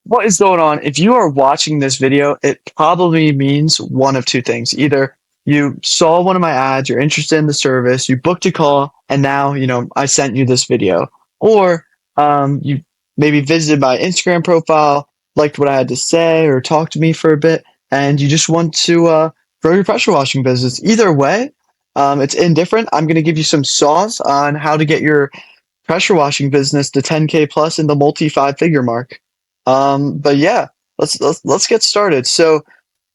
What is going on? If you are watching this video, it probably means one of two things. Either you saw one of my ads, you're interested in the service, you booked a call, and now, I sent you this video. Or you maybe visited my Instagram profile, liked what I had to say, or talked to me for a bit, and you just want to grow your pressure washing business. Either way, it's indifferent. I'm going to give you some sauce on how to get your pressure washing business to 10K plus in the multi five figure mark. But yeah, let's get started. So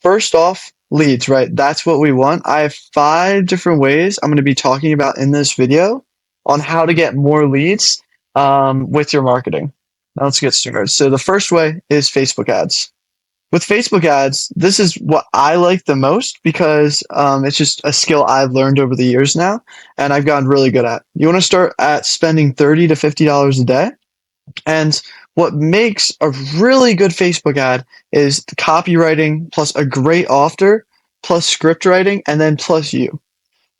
first off, leads, right? That's what we want. I have 5 different ways I'm going to be talking about in this video on how to get more leads with your marketing. Now let's get started. So the first way is Facebook ads. With Facebook ads, this is what I like the most because it's just a skill I've learned over the years now, and I've gotten really good at. You want to start at spending $30 to $50 a day, and what makes a really good Facebook ad is the copywriting plus a great author plus script writing and then plus you.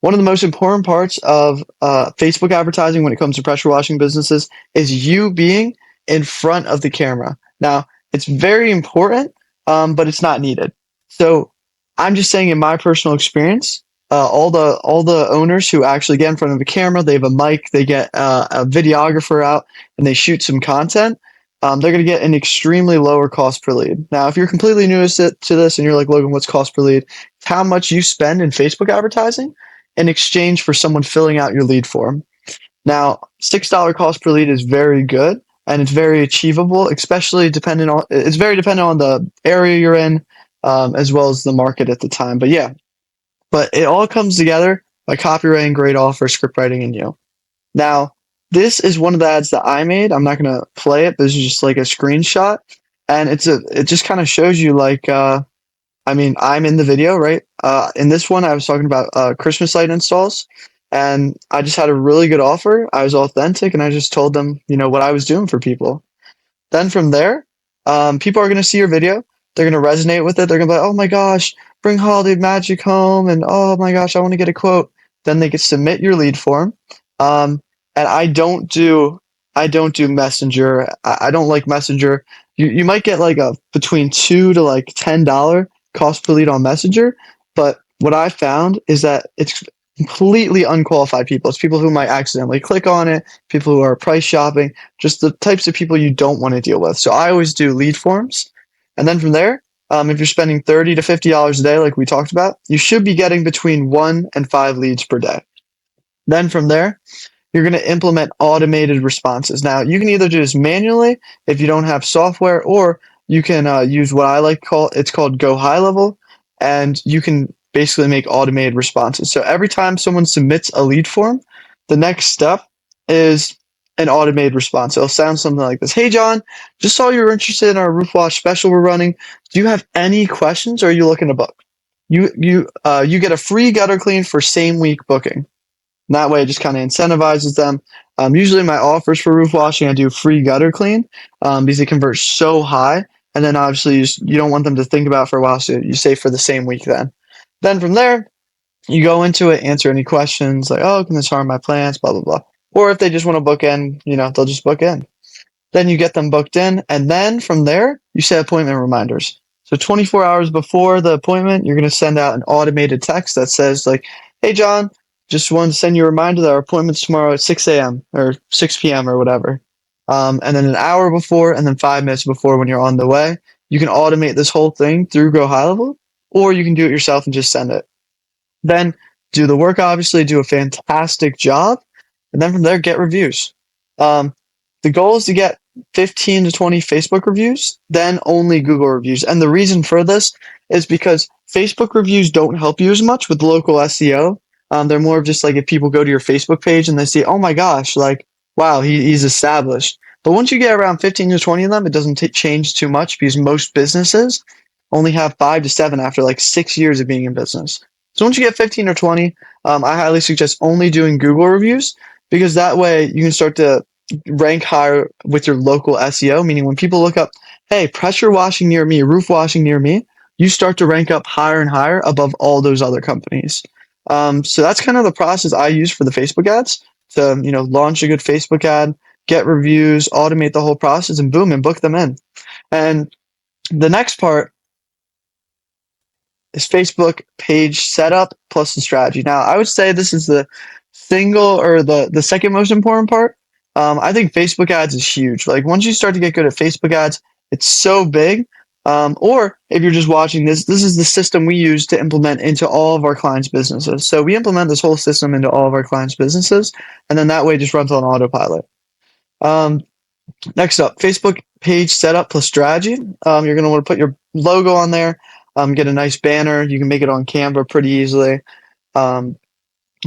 One of the most important parts of Facebook advertising when it comes to pressure washing businesses is you being in front of the camera. Now, it's very important, but it's not needed. So I'm just saying, in my personal experience, all the owners who actually get in front of the camera, they have a mic, they get a videographer out, and they shoot some content. They're going to get an extremely lower cost per lead. Now, if you're completely new to this and you're like, Logan, what's cost per lead? It's how much you spend in Facebook advertising in exchange for someone filling out your lead form. Now, $6 cost per lead is very good and it's very achievable, especially it's very dependent on the area you're in, as well as the market at the time. But yeah, but it all comes together by copywriting, great offer, script writing, and you. Now, this is one of the ads that I made. I'm not gonna play it. This is just like a screenshot, and it just kind of shows you like I'm in the video, right? In this one, I was talking about Christmas light installs, and I just had a really good offer. I was authentic, and I just told them, what I was doing for people. Then from there, people are going to see your video. They're going to resonate with it. They're going to be like, oh my gosh, bring holiday magic home. And oh my gosh, I want to get a quote. Then they can submit your lead form. And I don't do Messenger. I don't like Messenger. You might get like a between $2 to like $10 cost per lead on Messenger. But what I found is that it's completely unqualified people. It's people who might accidentally click on it, people who are price shopping, just the types of people you don't want to deal with. So I always do lead forms. And then from there, if you're spending $30 to $50 a day, like we talked about, you should be getting between 1 and 5 leads per day. Then from there, you're going to implement automated responses. Now, you can either do this manually if you don't have software, or you can use what I like to call, it's called Go High Level, and you can basically make automated responses. So every time someone submits a lead form, the next step is an automated response. It'll sound something like this. Hey, John, just saw you were interested in our roof wash special we're running. Do you have any questions, or are you looking to book? You get a free gutter clean for same week booking. And that way, it just kind of incentivizes them. Usually, my offers for roof washing, I do free gutter clean because it converts so high. And then obviously, you don't want them to think about it for a while, so you say for the same week then. Then from there, you go into it, answer any questions like, oh, can this harm my plants, blah, blah, blah. Or if they just want to book in, they'll just book in. Then you get them booked in. And then from there, you set appointment reminders. So 24 hours before the appointment, you're going to send out an automated text that says like, hey, John, just wanted to send you a reminder that our appointment's tomorrow at 6 a.m. or 6 p.m. or whatever. And then an hour before and then 5 minutes before when you're on the way, you can automate this whole thing through Go High Level, or you can do it yourself and just send it. Then do the work, obviously, do a fantastic job. And then from there, get reviews. The goal is to get 15 to 20 Facebook reviews, then only Google reviews. And the reason for this is because Facebook reviews don't help you as much with local SEO. They're more of just like if people go to your Facebook page and they see, oh my gosh, like, wow, he's established. But once you get around 15 to 20 of them, it doesn't change too much because most businesses only have 5 to 7 after like 6 years of being in business. So once you get 15 or 20, I highly suggest only doing Google reviews because that way you can start to rank higher with your local SEO, meaning when people look up, hey, pressure washing near me, roof washing near me, you start to rank up higher and higher above all those other companies. So that's kind of the process I use for the Facebook ads to, launch a good Facebook ad, get reviews, automate the whole process, and boom, and book them in. And the next part is Facebook page setup plus the strategy. Now, I would say this is the the second most important part. I think Facebook ads is huge. Like once you start to get good at Facebook ads, it's so big. Or if you're just watching this, this is the system we use to implement into all of our clients' businesses. So we implement this whole system into all of our clients' businesses, and then that way it just runs on autopilot. Um, Next up, Facebook page setup plus strategy. You're going to want to put your logo on there, get a nice banner. You can make it on Canva pretty easily. Um,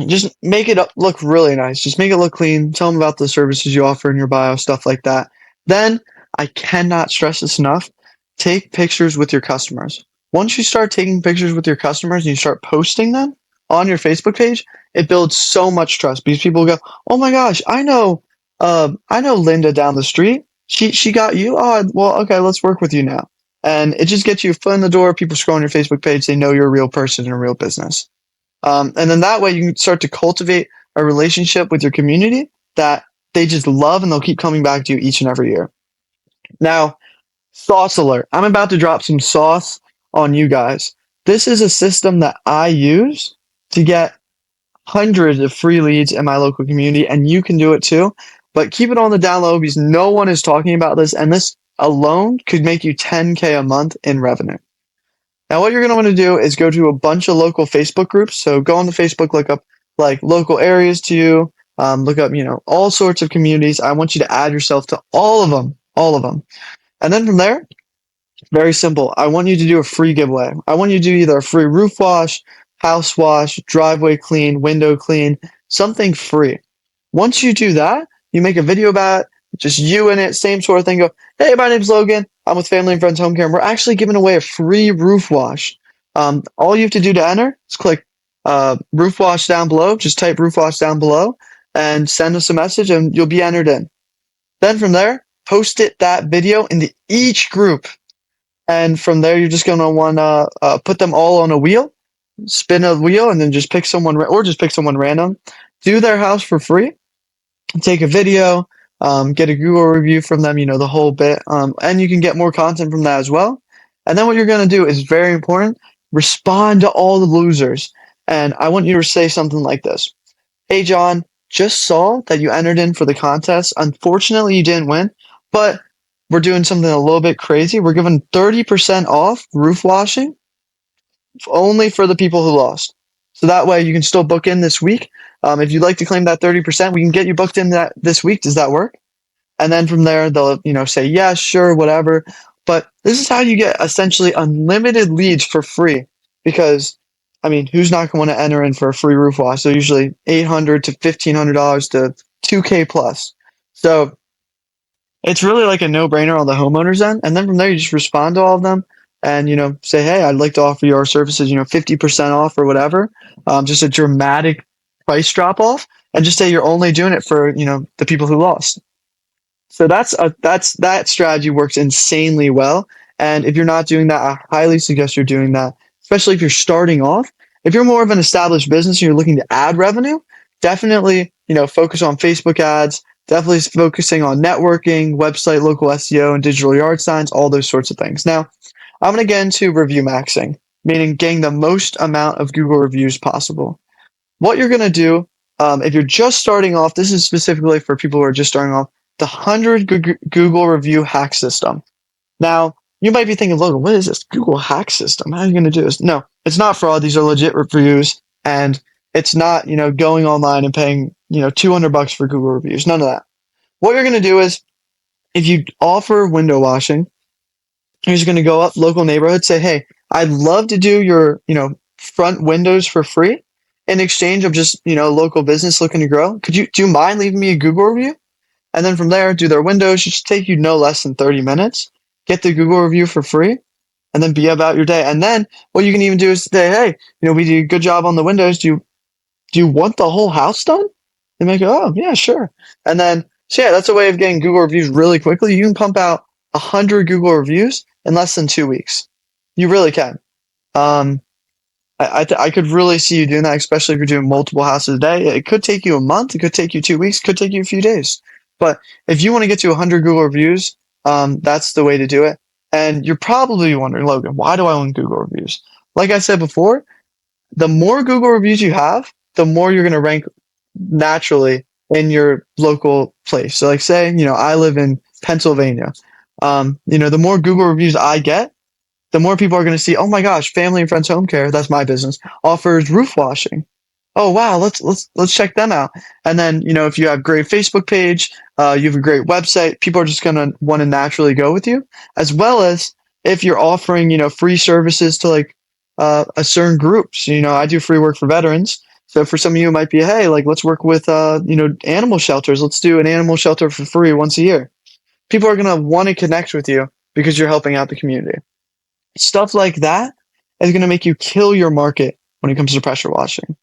just make it look really nice. Just make it look clean. Tell them about the services you offer in your bio, stuff like that. Then I cannot stress this enough. Take pictures with your customers. Once you start taking pictures with your customers and you start posting them on your Facebook page, it builds so much trust because people go, "Oh my gosh, I know Linda down the street. She got you. Oh, well, okay, let's work with you now." And it just gets you a foot in the door. People scroll on your Facebook page. They know you're a real person and a real business. And then that way you can start to cultivate a relationship with your community that they just love and they'll keep coming back to you each and every year. Now, sauce alert. I'm about to drop some sauce on you guys. This is a system that I use to get hundreds of free leads in my local community, and you can do it too. But keep it on the down low because no one is talking about this, and this alone could make you 10K a month in revenue. Now, what you're going to want to do is go to a bunch of local Facebook groups. So go on the Facebook, look up like local areas to you, look up, all sorts of communities. I want you to add yourself to all of them, all of them. And then from there, very simple. I want you to do a free giveaway. I want you to do either a free roof wash, house wash, driveway clean, window clean, something free. Once you do that, you make a video about it, just you in it, same sort of thing. Go, "Hey, my name's Logan. I'm with Family and Friends Home Care, and we're actually giving away a free roof wash. All you have to do to enter is click roof wash down below. Just type roof wash down below and send us a message, and you'll be entered in." Then from there, post that video into each group. And from there, you're just going to want to put them all on a wheel, spin a wheel, and then just pick someone, or just pick someone random, do their house for free, take a video, get a Google review from them, the whole bit. And you can get more content from that as well. And then what you're going to do is very important. Respond to all the losers. And I want you to say something like this. "Hey, John, just saw that you entered in for the contest. Unfortunately, you didn't win, but we're doing something a little bit crazy. We're giving 30% off roof washing only for the people who lost. So that way you can still book in this week. If you'd like to claim that 30%, we can get you booked in this week. Does that work?" And then from there, they'll, say, "Yeah, sure, whatever." But this is how you get essentially unlimited leads for free because, who's not going to want to enter in for a free roof wash? They're usually $800 to $1,500 to $2K plus. So it's really like a no-brainer on the homeowner's end. And then from there, you just respond to all of them and, say, "Hey, I'd like to offer you our services, 50% off or whatever." Just a dramatic price drop off, and just say you're only doing it for, the people who lost. So that strategy works insanely well. And if you're not doing that, I highly suggest you're doing that, especially if you're starting off. If you're more of an established business and you're looking to add revenue, definitely, focus on Facebook ads, definitely focusing on networking, website, local SEO, and digital yard signs, all those sorts of things. Now, I'm going to get into review maxing, meaning getting the most amount of Google reviews possible. What you're going to do, if you're just starting off, this is specifically for people who are just starting off, the 100 Google review hack system. Now, you might be thinking, "Logan, what is this Google hack system? How are you going to do this?" No, it's not fraud. These are legit reviews, and it's not, going online and paying, $200 for Google reviews. None of that. What you're going to do is, if you offer window washing, you're just going to go up local neighborhoods, say, "Hey, I'd love to do your, front windows for free in exchange of just, local business looking to grow. Do you mind leaving me a Google review?" And then from there, do their windows. It should take you no less than 30 minutes. Get the Google review for free, and then be about your day. And then what you can even do is say, "Hey, we did a good job on the windows. Do you want the whole house done?" They might go, "Oh, yeah, sure." And then, so yeah, that's a way of getting Google reviews really quickly. You can pump out 100 Google reviews in less than 2 weeks. You really can. I could really see you doing that, especially if you're doing multiple houses a day. It could take you a month. It could take you 2 weeks. It could take you a few days. But if you want to get to 100 Google reviews, that's the way to do it. And you're probably wondering, Logan, why do I want Google reviews? Like I said before, the more Google reviews you have, the more you're going to rank naturally in your local place. So, like, say, I live in Pennsylvania. The more Google reviews I get, the more people are going to see, oh my gosh, Family and Friends Home Care, that's my business, offers roof washing. Oh wow, let's check them out. And then, if you have great Facebook page, you have a great website, people are just going to want to naturally go with you, as well as if you're offering, free services to like a certain groups. I do free work for veterans. So for some of you, it might be, hey, like let's work with animal shelters. Let's do an animal shelter for free once a year. People are going to want to connect with you because you're helping out the community. Stuff like that is going to make you kill your market when it comes to pressure washing.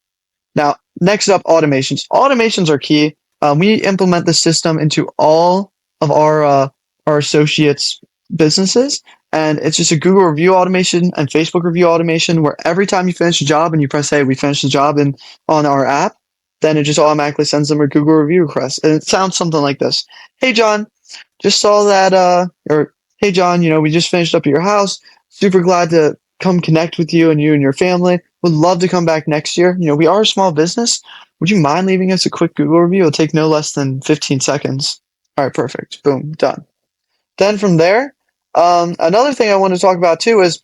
Now, next up, automations. Automations are key. We implement the system into all of our associates' businesses, and it's just a Google review automation and Facebook review automation where every time you finish a job and you press, hey, we finished the job on our app, then it just automatically sends them a Google review request. And it sounds something like this. Hey, John, just saw that, or hey, John, we just finished up at your house. Super glad to come connect with you and your family. Would love to come back next year. We are a small business. Would you mind leaving us a quick Google review? It'll take no less than 15 seconds. All right, perfect. Boom, done. Then from there, another thing I want to talk about too is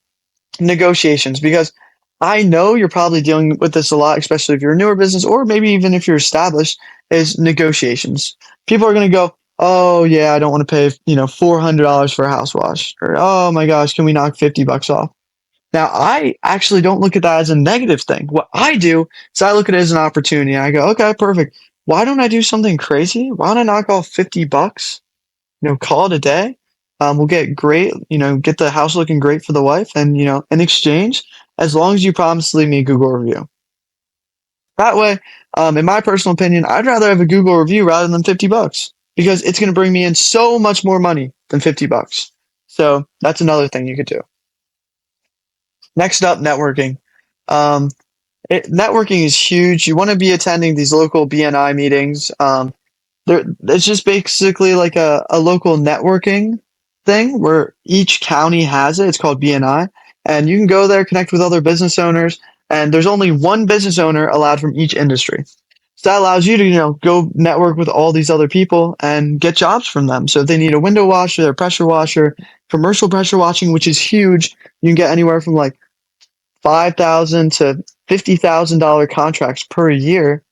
negotiations, because I know you're probably dealing with this a lot, especially if you're a newer business or maybe even if you're established, is negotiations. People are going to go, oh yeah, I don't want to pay, $400 for a house wash, or oh my gosh, can we knock $50 off? Now, I actually don't look at that as a negative thing. What I do is I look at it as an opportunity. And I go, okay, perfect. Why don't I do something crazy? Why don't I knock off $50? Call it a day. We'll get great, get the house looking great for the wife. And, in exchange, as long as you promise to leave me a Google review. That way, in my personal opinion, I'd rather have a Google review rather than $50 because it's going to bring me in so much more money than $50. So that's another thing you could do. Next up, networking. Um, Networking is huge. You want to be attending these local BNI meetings. It's just basically like a local networking thing where each county has it. It's called BNI. And you can go there, connect with other business owners, and there's only one business owner allowed from each industry. So that allows you to, go network with all these other people and get jobs from them. So if they need a window washer, a pressure washer, commercial pressure washing, which is huge, you can get anywhere from like $5,000 to $50,000 contracts per year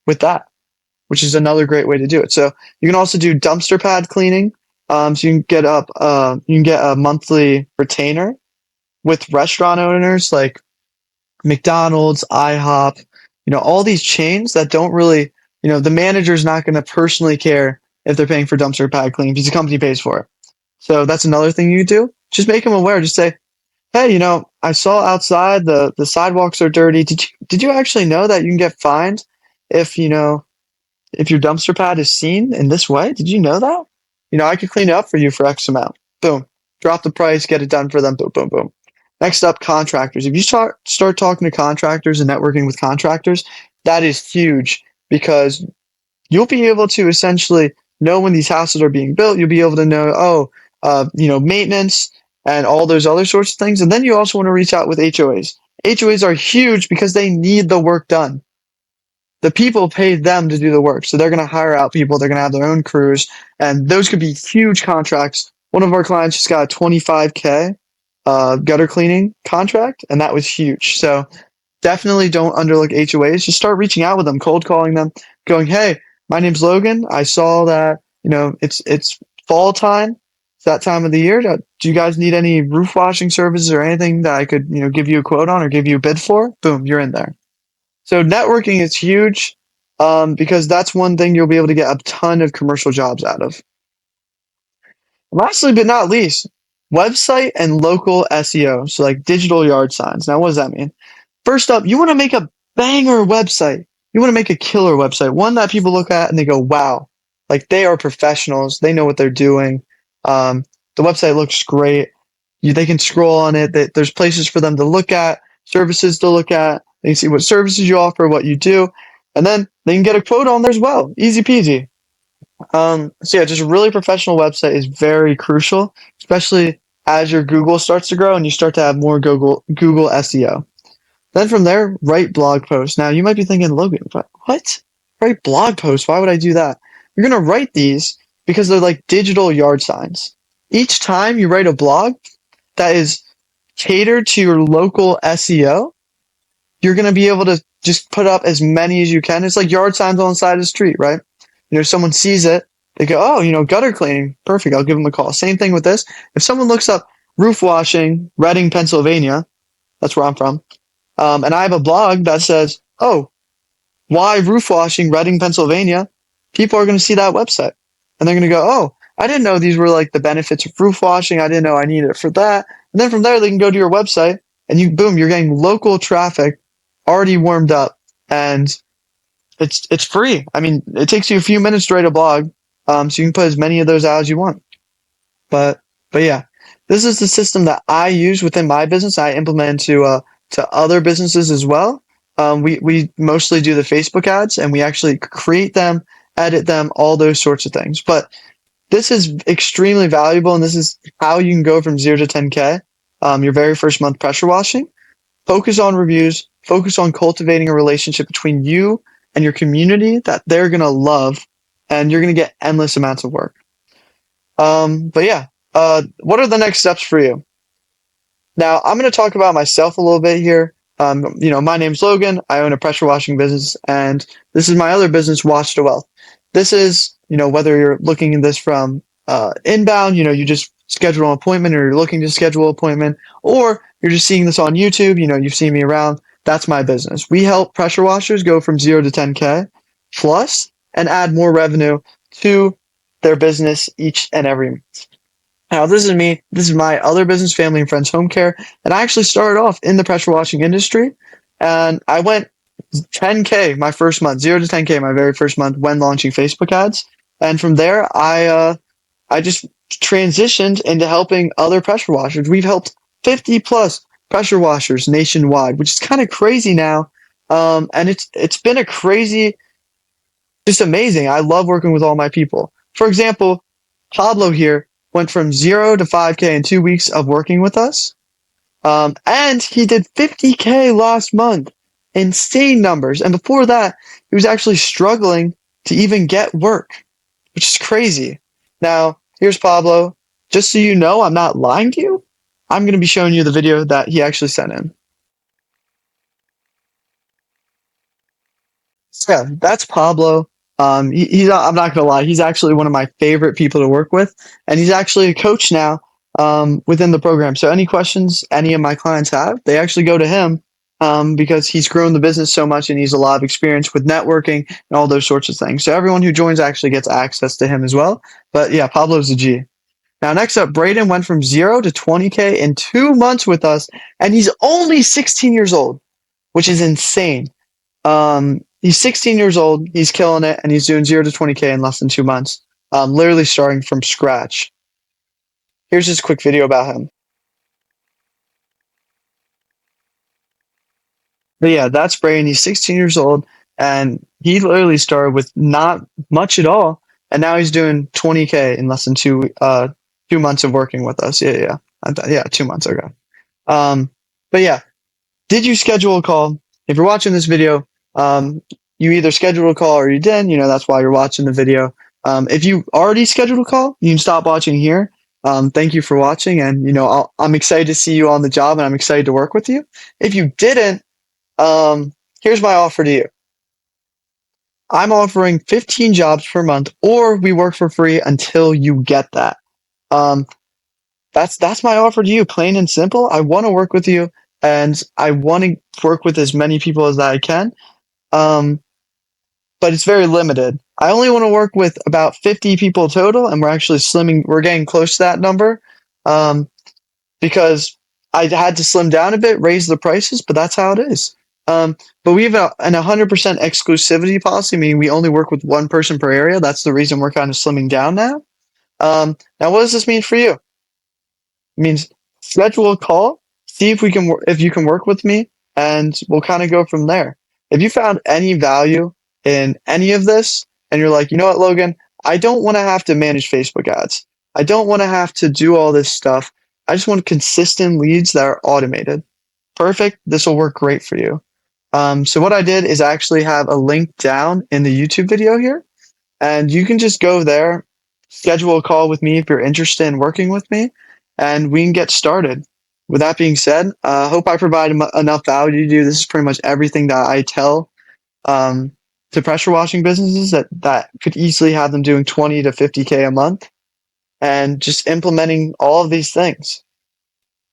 with that, which is another great way to do it. So you can also do dumpster pad cleaning. So you can get a monthly retainer with restaurant owners like McDonald's, IHOP, all these chains that don't really, the manager's not going to personally care if they're paying for dumpster pad cleaning because the company pays for it. So that's another thing you do. Just make them aware. Just say, hey, I saw outside the sidewalks are dirty. Did you actually know that you can get fined if if your dumpster pad is seen in this way? Did you know that? I could clean it up for you for X amount. Boom. Drop the price, get it done for them. Boom, boom, boom. Next up, contractors. If you start talking to contractors and networking with contractors, that is huge because you'll be able to essentially know when these houses are being built. You'll be able to know, maintenance and all those other sorts of things. And then you also want to reach out with HOAs. HOAs are huge because they need the work done. The people pay them to do the work. So they're going to hire out people. They're going to have their own crews. And those could be huge contracts. One of our clients just got a 25K gutter cleaning contract, and that was huge. So definitely don't underlook HOAs. Just start reaching out with them, cold calling them, going, hey, my name's Logan. I saw that, it's fall time. It's that time of the year. Do you guys need any roof washing services or anything that I could, give you a quote on or give you a bid for? Boom, you're in there. So networking is huge because that's one thing you'll be able to get a ton of commercial jobs out of. Lastly, but not least, website and local SEO. So like digital yard signs. Now, what does that mean? First up, you want to make a banger website. You want to make a killer website, one that people look at and they go, wow, like they are professionals. They know what they're doing. The website looks great. They can scroll on it. There's places for them to look at, services to look at. They can see what services you offer, what you do, and then they can get a quote on there as well. Easy peasy. So yeah, just a really professional website is very crucial, especially as your Google starts to grow and you start to have more Google SEO. Then from there, write blog posts. Now you might be thinking, Logan, what? Write blog posts? Why would I do that? You're going to write these because they're like digital yard signs. Each time you write a blog that is catered to your local SEO, you're going to be able to just put up as many as you can. It's like yard signs on the side of the street, right? Someone sees it, they go, oh, gutter cleaning. Perfect. I'll give them a call. Same thing with this. If someone looks up roof washing, Reading, Pennsylvania, that's where I'm from. And I have a blog that says, oh, why roof washing, Reading, Pennsylvania? People are going to see that website. And they're going to go, oh, I didn't know these were like the benefits of roof washing. I didn't know I needed it for that. And then from there, they can go to your website and you're getting local traffic already warmed up. And it's free. I mean, it takes you a few minutes to write a blog. So you can put as many of those out as you want. But yeah, this is the system that I use within my business. I implement to other businesses as well. We mostly do the Facebook ads, and we actually create them, edit them, all those sorts of things. But this is extremely valuable, and this is how you can go from 0 to 10K. Your very first month pressure washing. Focus on reviews. Focus on cultivating a relationship between you and your community that they're gonna love, and you're gonna get endless amounts of work. But yeah, what are the next steps for you? Now, I'm going to talk about myself a little bit here. My name's Logan. I own a pressure washing business, and this is my other business, Wash to Wealth. This is, whether you're looking at this from inbound, you just schedule an appointment, or you're looking to schedule an appointment, or you're just seeing this on YouTube, you've seen me around. That's my business. We help pressure washers go from 0 to 10K plus and add more revenue to their business each and every month. Now, this is me. This is my other business, Family and Friends Home Care. And I actually started off in the pressure washing industry. And I went 10K my first month, 0 to 10K my very first month when launching Facebook ads. And from there, I just transitioned into helping other pressure washers. We've helped 50 plus pressure washers nationwide, which is kind of crazy now. And it's been a crazy, just amazing. I love working with all my people. For example, Pablo here went from 0 to 5K in 2 weeks of working with us. And he did 50K last month. Insane numbers. And before that, he was actually struggling to even get work, which is crazy. Now, here's Pablo. Just so you know, I'm not lying to you. I'm going to be showing you the video that he actually sent in. So yeah, that's Pablo. He's I'm not gonna lie, he's actually one of my favorite people to work with, and he's actually a coach now within the program. So any questions any of my clients have, they actually go to him because he's grown the business so much, and he's a lot of experience with networking and all those sorts of things. So everyone who joins actually gets access to him as well. But yeah, Pablo's a G. Now next up, Braden went from 0 to 20K in 2 months with us, and he's only 16 years old, which is insane. He's 16 years old. He's killing it, and he's doing 0 to 20K in less than 2 months. Literally starting from scratch. Here's just a quick video about him. But yeah, that's Braden. He's 16 years old, and he literally started with not much at all, and now he's doing 20K in less than 2 months of working with us. Yeah, 2 months ago. But yeah, did you schedule a call? If you're watching this video, you either scheduled a call or you didn't. That's why you're watching the video. If you already scheduled a call, you can stop watching here. Thank you for watching, and I'm excited to see you on the job, and I'm excited to work with you. If you didn't, here's my offer to you. I'm offering 15 jobs per month, or we work for free until you get that. That's my offer to you, plain and simple. I want to work with you, and I want to work with as many people as I can. But it's very limited. I only want to work with about 50 people total, and we're actually we're getting close to that number, because I had to slim down a bit, raise the prices, but that's how it is. But we have an 100% exclusivity policy, meaning we only work with one person per area. That's the reason we're kind of slimming down now. Now, what does this mean for you? It means schedule a call, see if you can work with me, and we'll kind of go from there. If you found any value in any of this, and you're like, you know what, Logan, I don't want to have to manage Facebook ads. I don't want to have to do all this stuff. I just want consistent leads that are automated. Perfect. This will work great for you. So what I did is actually have a link down in the YouTube video here, and you can just go there, schedule a call with me if you're interested in working with me, and we can get started. With that being said, hope I provide enough value to you. This is pretty much everything that I tell um, to pressure washing businesses that could easily have them doing 20 to 50K a month and just implementing all of these things.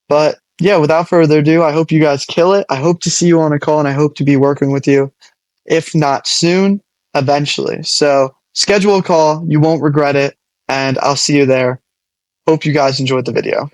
But yeah, without further ado, I hope you guys kill it. I hope to see you on a call and I hope to be working with you, if not soon, eventually. So schedule a call. You won't regret it. And I'll see you there. Hope you guys enjoyed the video.